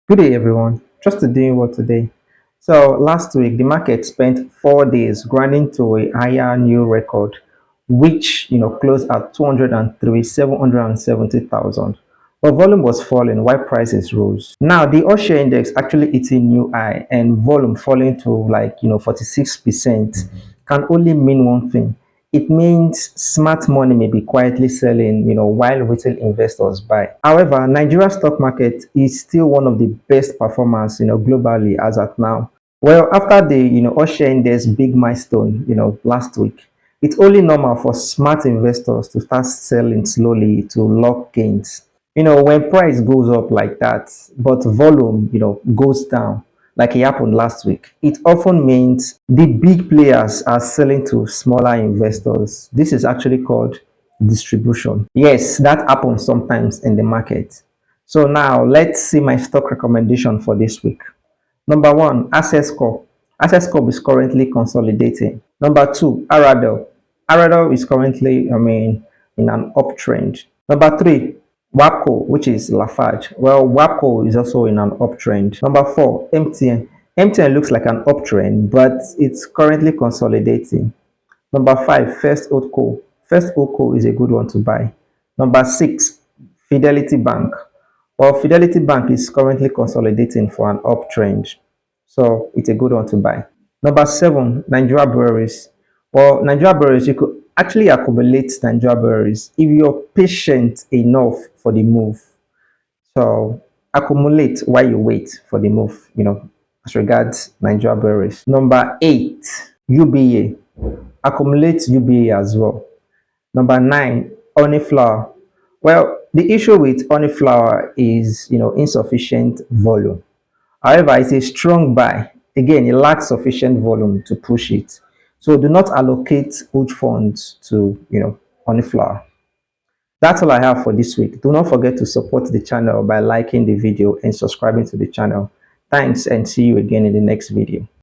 Good day, everyone. Just to doing what today? So last week, the market spent 4 days grinding to a higher new record, which closed at 203,770,000. But volume was falling while prices rose. Now the all share index actually hitting new high and volume falling to 46% can only mean one thing. It means smart money may be quietly selling, while retail investors buy. However, Nigeria stock market is still one of the best performers, globally as at now. Well, after the, all share index big milestone, last week, it's only normal for smart investors to start selling slowly to lock gains. When price goes up like that, but volume, goes down, like it happened last week, it often means the big players are selling to smaller investors. This is actually called distribution. Yes, that happens sometimes in the market. So now let's see my stock recommendation for this week. Number one, Access Corp. Access Corp is currently consolidating. Number two, Aradel. Aradel is currently, in an uptrend. Number three, WAPCO, which is Lafarge. Well, WAPCO is also in an uptrend. Number four, MTN. MTN looks like an uptrend, but it's currently consolidating. Number five, First Holdco. First Holdco is a good one to buy. Number six, Fidelity Bank. Well, Fidelity Bank is currently consolidating for an uptrend, so it's a good one to buy. Number seven, Nigeria Breweries. Well, Nigeria Breweries, you could actually accumulate Nigeria Breweries if you're patient enough for the move. So accumulate while you wait for the move, as regards Nigeria Breweries. Number eight, UBA. Accumulate UBA as well. Number nine, honey flour. Well, the issue with honey flour is, insufficient volume. However, it's a strong buy. Again, it lacks sufficient volume to push it. So do not allocate huge funds to, honey flour. That's all I have for this week. Do not forget to support the channel by liking the video and subscribing to the channel. Thanks and see you again in the next video.